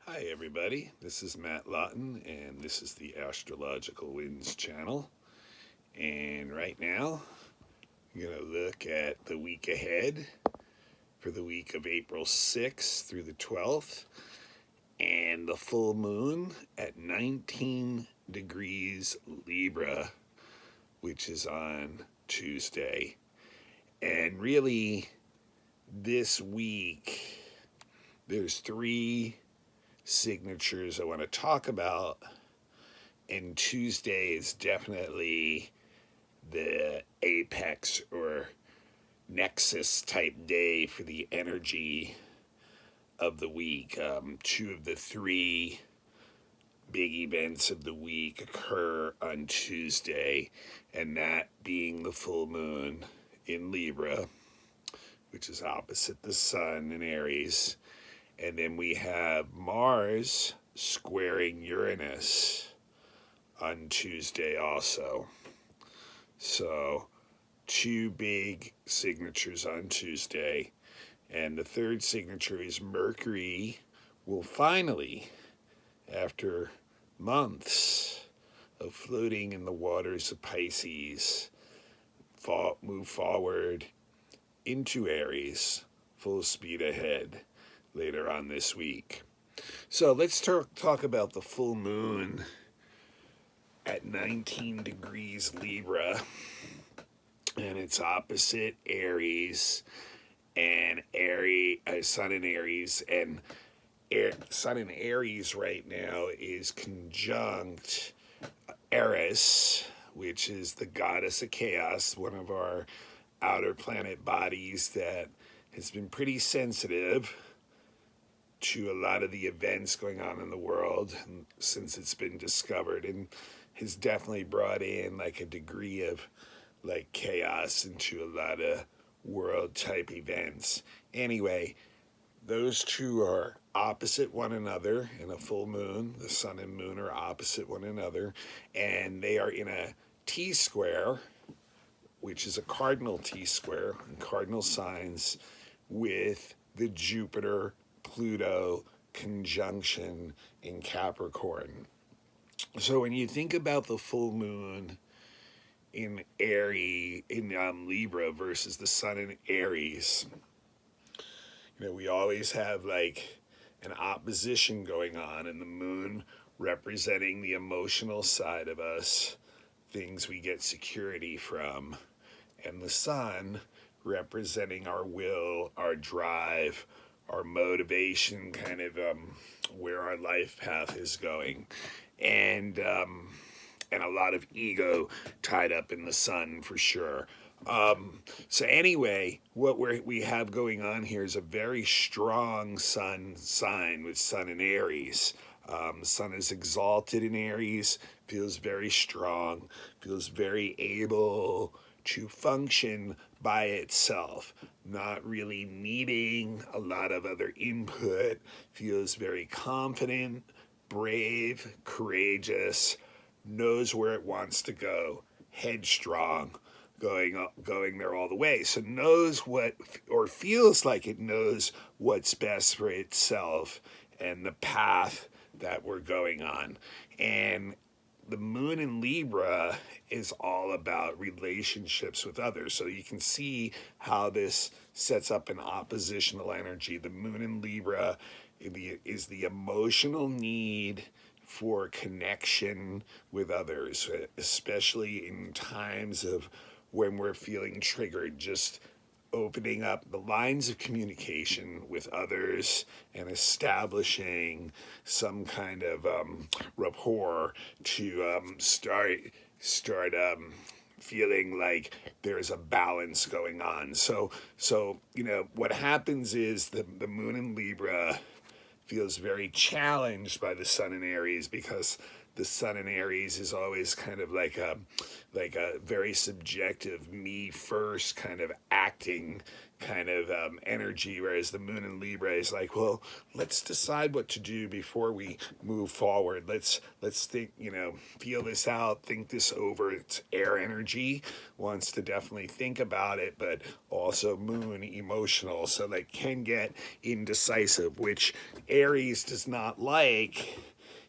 Hi everybody, this is Matt Lawton and this is the Astrological Winds channel. And right now, I'm going to look at the week ahead for the week of April 6th through the 12th and the full moon at 19 degrees Libra, which is on Tuesday. And really, this week, there's three signatures I want to talk about, and Tuesday is definitely the apex or nexus type day for the energy of the week. Two of the three big events of the week occur on Tuesday, and that being the full moon in Libra, which is opposite the sun in Aries. And then we have Mars squaring Uranus on Tuesday also. So two big signatures on Tuesday. And the third signature is Mercury will finally, after months of floating in the waters of Pisces, move forward into Aries, full speed ahead later on this week. So let's talk about the full moon at 19 degrees Libra, and it's opposite Aries, and Sun in Aries, and Sun in Aries right now is conjunct Eris, which is the goddess of chaos, one of our outer planet bodies that has been pretty sensitive to a lot of the events going on in the world since it's been discovered, and has definitely brought in like a degree of like chaos into a lot of world type events. Anyway, those two are opposite one another in a full moon. The sun and moon are opposite one another, and they are in a T-square, which is a cardinal T-square in cardinal signs with the Jupiter Pluto conjunction in Capricorn. So when you think about the full moon in Libra versus the sun in Aries, we always have like an opposition going on, and the moon representing the emotional side of us, things we get security from, and the sun representing our will, our drive, our motivation, kind of where our life path is going, and a lot of ego tied up in the sun for sure. So anyway, what we have going on here is a very strong sun sign with sun in Aries. Sun is exalted in Aries, feels very strong, feels very able to function by itself, not really needing a lot of other input, feels very confident, brave, courageous, knows where it wants to go, headstrong, going there all the way. So knows what, or feels like it knows what's best for itself and the path that we're going on. And the moon in Libra is all about relationships with others. So you can see how this sets up an oppositional energy. The moon in Libra is the emotional need for connection with others, especially in times of when we're feeling triggered, just opening up the lines of communication with others and establishing some kind of rapport to start feeling like there's a balance going on. So what happens is the moon in Libra feels very challenged by the sun in Aries, because the sun in Aries is always kind of like a very subjective, me first kind of acting kind of energy, whereas the moon in Libra is like, well, let's decide what to do before we move forward. Let's think, feel this out, think this over. It's air energy, wants to definitely think about it, but also moon emotional, so they can get indecisive, which Aries does not like.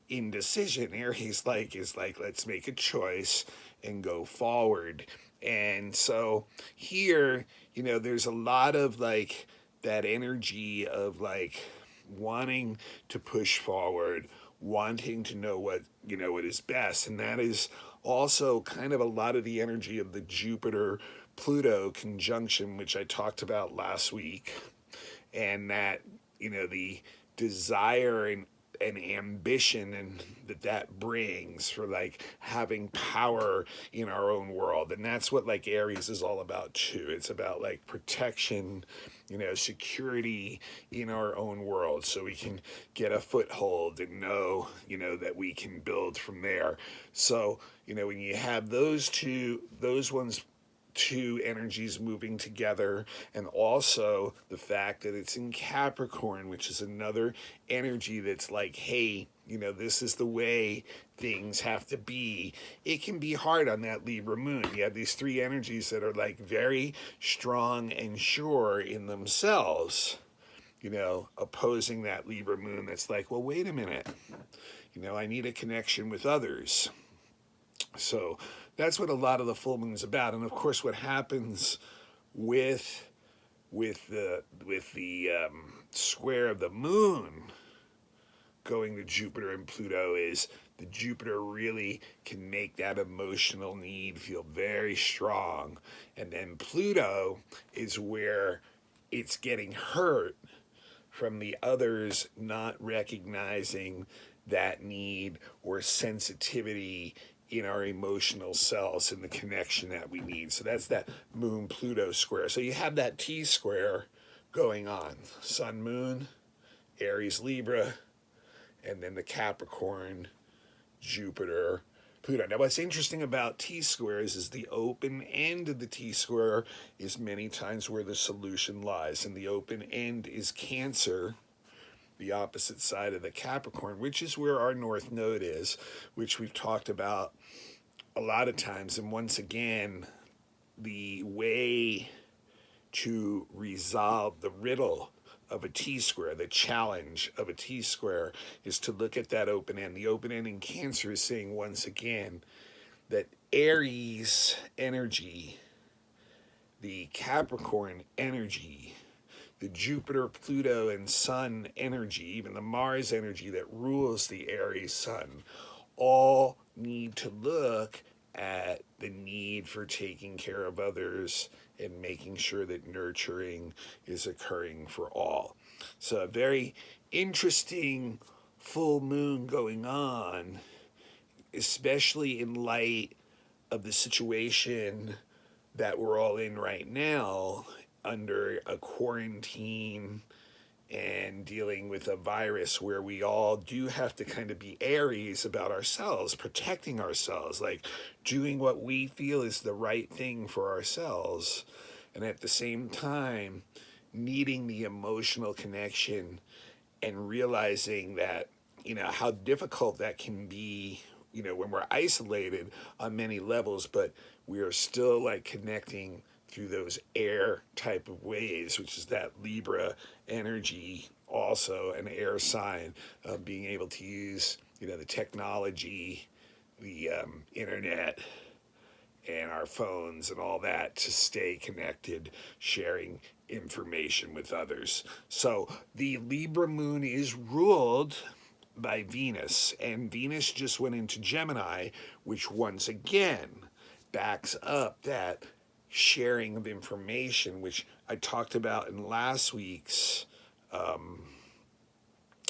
Indecision. Aries is like, let's make a choice and go forward. And so here, there's a lot of like that energy of like wanting to push forward, wanting to know what is best. And that is also kind of a lot of the energy of the Jupiter Pluto conjunction, which I talked about last week. And that, the desire and ambition and that brings for like having power in our own world. And that's what like Aries is all about too. It's about like protection, security in our own world, so we can get a foothold and know, that we can build from there. So, when you have those two energies moving together, and also the fact that it's in Capricorn, which is another energy that's like, hey, this is the way things have to be. It can be hard on that Libra moon. You have these three energies that are like very strong and sure in themselves, opposing that Libra moon that's like, well, wait a minute, I need a connection with others. So that's what a lot of the full moon is about. And of course, what happens with the square of the moon going to Jupiter and Pluto is the Jupiter really can make that emotional need feel very strong. And then Pluto is where it's getting hurt from the others not recognizing that need or sensitivity in our emotional selves and the connection that we need. So that's that moon Pluto square. So you have that T square going on. Sun, moon, Aries, Libra, and then the Capricorn, Jupiter, Pluto. Now what's interesting about T squares is the open end of the T square is many times where the solution lies. And the open end is Cancer, the opposite side of the Capricorn, which is where our North Node is, which we've talked about a lot of times. And once again, the way to resolve the riddle of a T-square, the challenge of a T-square, is to look at that open end. The open end in Cancer is saying, once again, that Aries energy, the Capricorn energy, the Jupiter, Pluto, and Sun energy, even the Mars energy that rules the Aries Sun, all need to look at the need for taking care of others and making sure that nurturing is occurring for all. So a very interesting full moon going on, especially in light of the situation that we're all in right now, under a quarantine and dealing with a virus, where we all do have to kind of be Aries about ourselves, protecting ourselves, like doing what we feel is the right thing for ourselves, and at the same time needing the emotional connection and realizing that, how difficult that can be, when we're isolated on many levels, but we are still like connecting through those air type of ways, which is that Libra energy, also an air sign, of being able to use, the technology, the internet, and our phones and all that to stay connected, sharing information with others. So the Libra moon is ruled by Venus, and Venus just went into Gemini, which once again backs up that sharing of information, which I talked about in last week's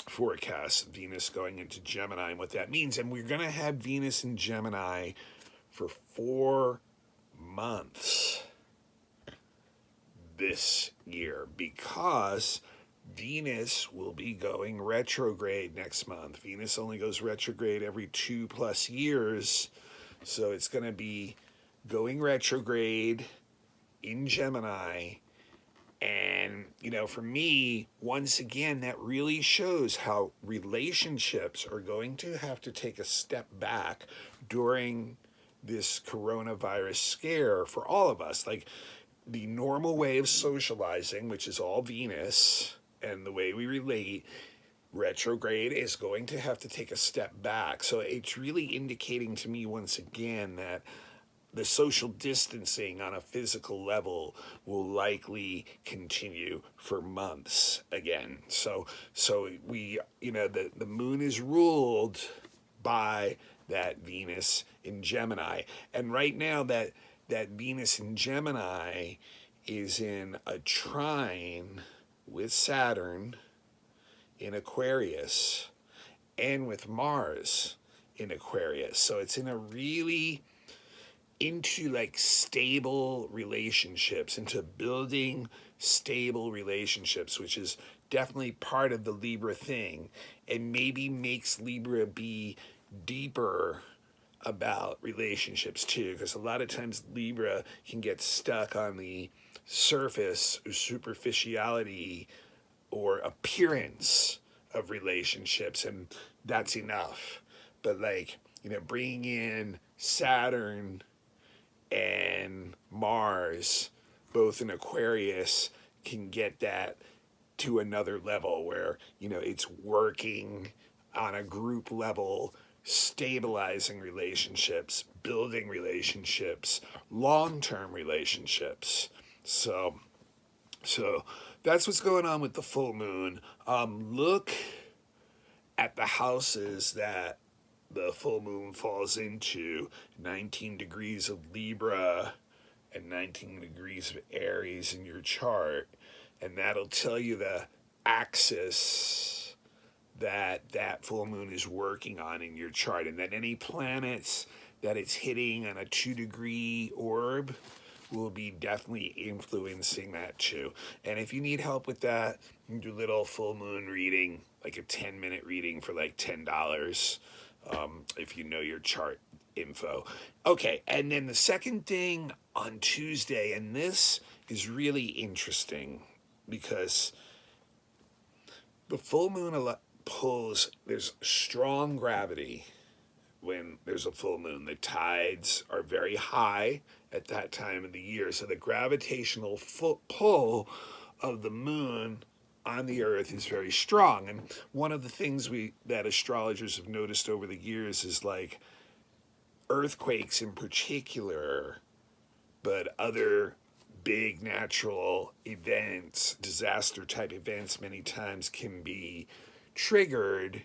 forecast, Venus going into Gemini and what that means. And we're going to have Venus in Gemini for 4 months this year, because Venus will be going retrograde next month. Venus only goes retrograde every 2+ years. So it's going to be going retrograde in Gemini. And, for me, once again, that really shows how relationships are going to have to take a step back during this coronavirus scare for all of us. Like the normal way of socializing, which is all Venus, and the way we relate, retrograde is going to have to take a step back. So it's really indicating to me once again that the social distancing on a physical level will likely continue for months again. So we, the moon is ruled by that Venus in Gemini. And right now that Venus in Gemini is in a trine with Saturn in Aquarius and with Mars in Aquarius. So it's in a really into like stable relationships, into building stable relationships, which is definitely part of the Libra thing, and maybe makes Libra be deeper about relationships too, because a lot of times Libra can get stuck on the surface or superficiality or appearance of relationships, and that's enough. But like, bringing in Saturn and Mars, both in Aquarius, can get that to another level where, it's working on a group level, stabilizing relationships, building relationships, long-term relationships. So that's what's going on with the full moon. Look at the houses that the full moon falls into: 19 degrees of Libra and 19 degrees of Aries in your chart. And that'll tell you the axis that full moon is working on in your chart. And that any planets that it's hitting on a 2-degree orb will be definitely influencing that too. And if you need help with that, you can do a little full moon reading, like a 10-minute reading for like $10. If you know your chart info. Okay, and then the second thing on Tuesday, and this is really interesting because the full moon there's strong gravity when there's a full moon. The tides are very high at that time of the year, so the gravitational pull of the moon on the earth is very strong. And one of the things that astrologers have noticed over the years is like earthquakes in particular, but other big natural events, disaster type events, many times can be triggered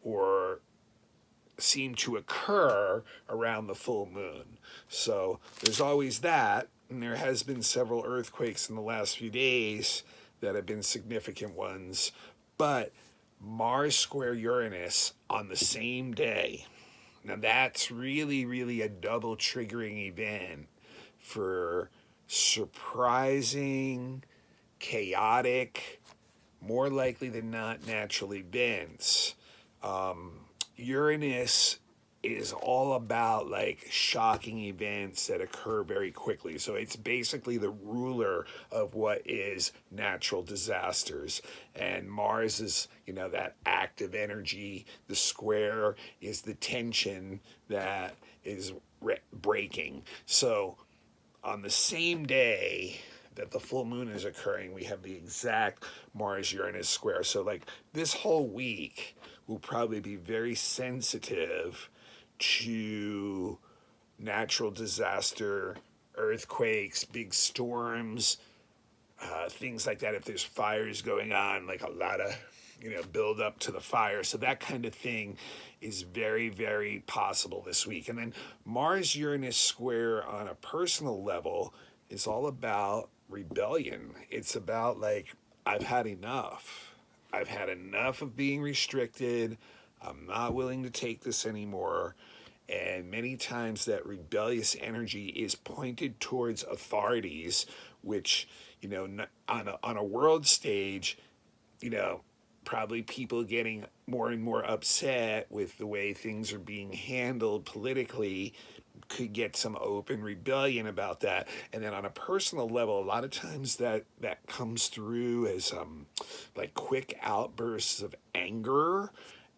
or seem to occur around the full moon. So there's always that, and there has been several earthquakes in the last few days that have been significant ones. But Mars square Uranus on the same day, now that's really, really a double triggering event for surprising, chaotic, more likely than not natural events. Uranus is all about like shocking events that occur very quickly. So it's basically the ruler of what is natural disasters. And Mars is, that active energy. The square is the tension that is breaking. So on the same day that the full moon is occurring, we have the exact Mars-Uranus square. So like this whole week will probably be very sensitive to natural disaster, earthquakes, big storms, things like that. If there's fires going on, like a lot of, build up to the fire. So that kind of thing is very, very possible this week. And then Mars-Uranus square on a personal level is all about rebellion. It's about like, I've had enough. I've had enough of being restricted. I'm not willing to take this anymore. And many times that rebellious energy is pointed towards authorities, which, on a world stage, you know, probably people getting more and more upset with the way things are being handled politically could get some open rebellion about that. And then on a personal level, a lot of times that comes through as like quick outbursts of anger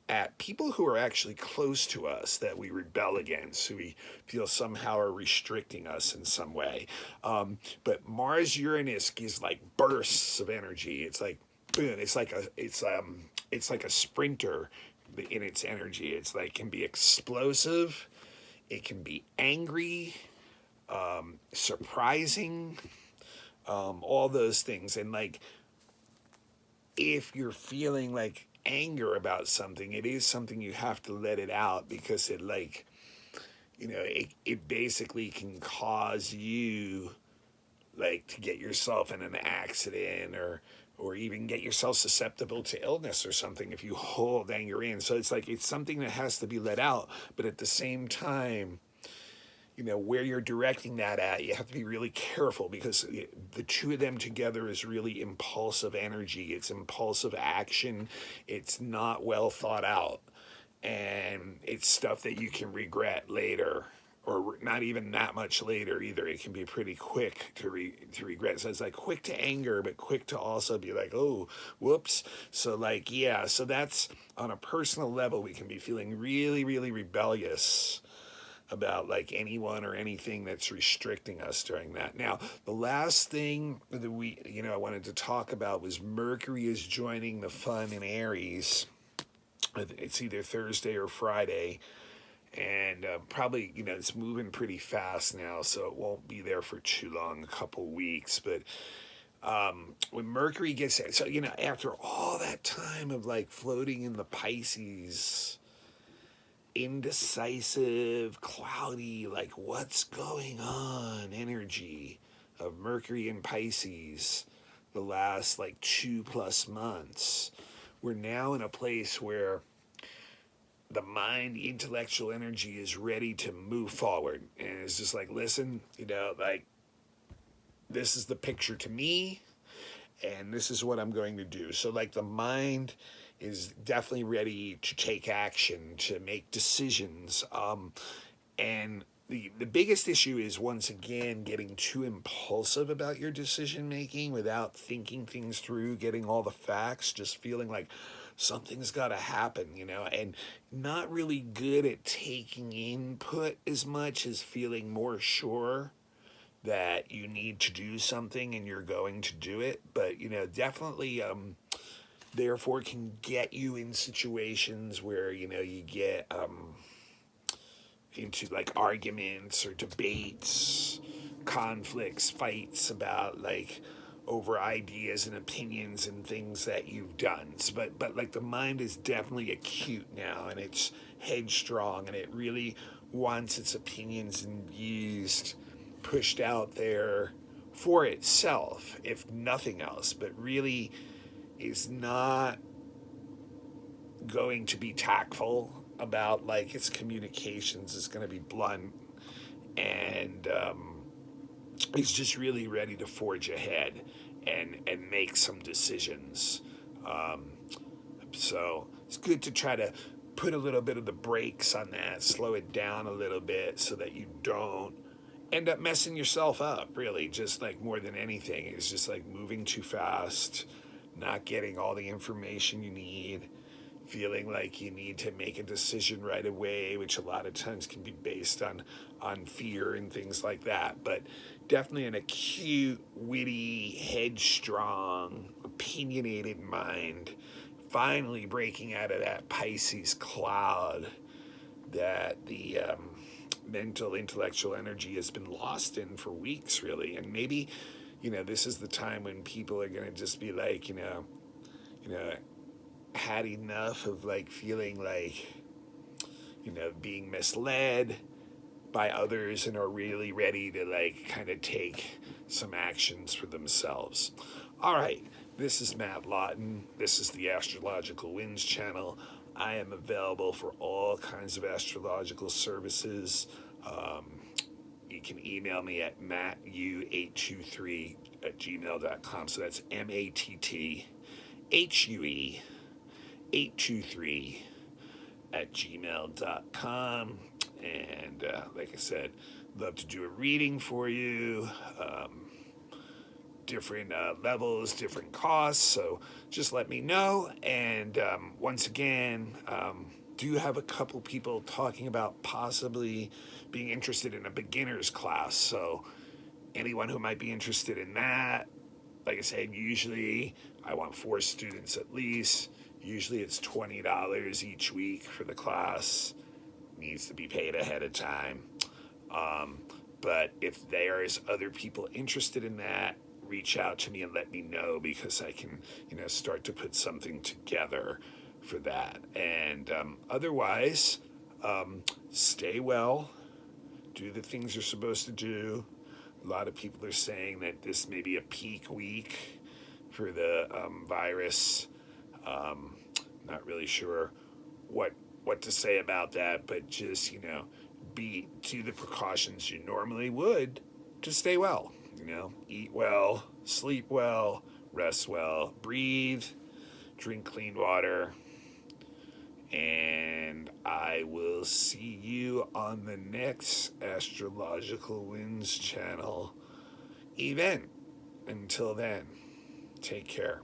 at people who are actually close to us that we rebel against, who we feel somehow are restricting us in some way. But Mars Uranus gives like bursts of energy. It's like boom. It's like a sprinter in its energy. It's like can be explosive. It can be angry, surprising, all those things. And like if you're feeling like anger about something, it is something you have to let it out, because it like, it basically can cause you like to get yourself in an accident, or even get yourself susceptible to illness or something if you hold anger in. So it's like it's something that has to be let out, but at the same time, where you're directing that at, you have to be really careful, because the two of them together is really impulsive energy. It's impulsive action. It's not well thought out. And it's stuff that you can regret later, or not even that much later either. It can be pretty quick to regret. So it's like quick to anger, but quick to also be like, oh, whoops. So like, yeah, so that's on a personal level, we can be feeling really, really rebellious about like anyone or anything that's restricting us during that. Now, the last thing that I wanted to talk about was Mercury is joining the fun in Aries. It's either Thursday or Friday, and probably, it's moving pretty fast now, so it won't be there for too long, a couple weeks. But when Mercury gets, so, after all that time of like floating in the Pisces, indecisive, cloudy, like what's going on energy of Mercury in Pisces the last like 2+ months, we're now in a place where the mind, the intellectual energy is ready to move forward. And it's just like, listen, like this is the picture to me, and this is what I'm going to do. So like the mind is definitely ready to take action, to make decisions. And the biggest issue is, once again, getting too impulsive about your decision making without thinking things through, getting all the facts, just feeling like something's got to happen, and not really good at taking input as much as feeling more sure that you need to do something and you're going to do it. But, definitely, therefore can get you in situations where, you get into like arguments or debates, conflicts, fights about like over ideas and opinions and things that you've done. But like the mind is definitely acute now, and it's headstrong, and it really wants its opinions and views pushed out there for itself, if nothing else, but really is not going to be tactful about like its communications. Is going to be blunt, and he's just really ready to forge ahead and make some decisions. So it's good to try to put a little bit of the brakes on that, slow it down a little bit, so that you don't end up messing yourself up, really. Just like more than anything, it's just like moving too fast, not getting all the information you need, feeling like you need to make a decision right away, which a lot of times can be based on fear and things like that. But definitely an acute, witty, headstrong, opinionated mind finally breaking out of that Pisces cloud that the mental, intellectual energy has been lost in for weeks, really. And maybe, this is the time when people are going to just be like, had enough of like feeling like, being misled by others, and are really ready to like kind of take some actions for themselves. All right, this is Matt Lawton. This is the Astrological Winds channel. I am available for all kinds of astrological services. You can email me at mattu823@gmail.com. So that's MATT hue823@gmail.com. And like I said, love to do a reading for you. Different levels, different costs. So just let me know. And once again, do have a couple people talking about possibly being interested in a beginner's class. So anyone who might be interested in that, like I said, usually I want 4 students at least. Usually it's $20 each week for the class. Needs to be paid ahead of time. But if there's other people interested in that, reach out to me and let me know, because I can, start to put something together for that. And otherwise, stay well, do the things you're supposed to do. A lot of people are saying that this may be a peak week for the virus. Not really sure what to say about that, but just, do the precautions you normally would to stay well. Eat well, sleep well, rest well, breathe, drink clean water, and I will see you on the next Astrological Winds channel event. Until then, take care.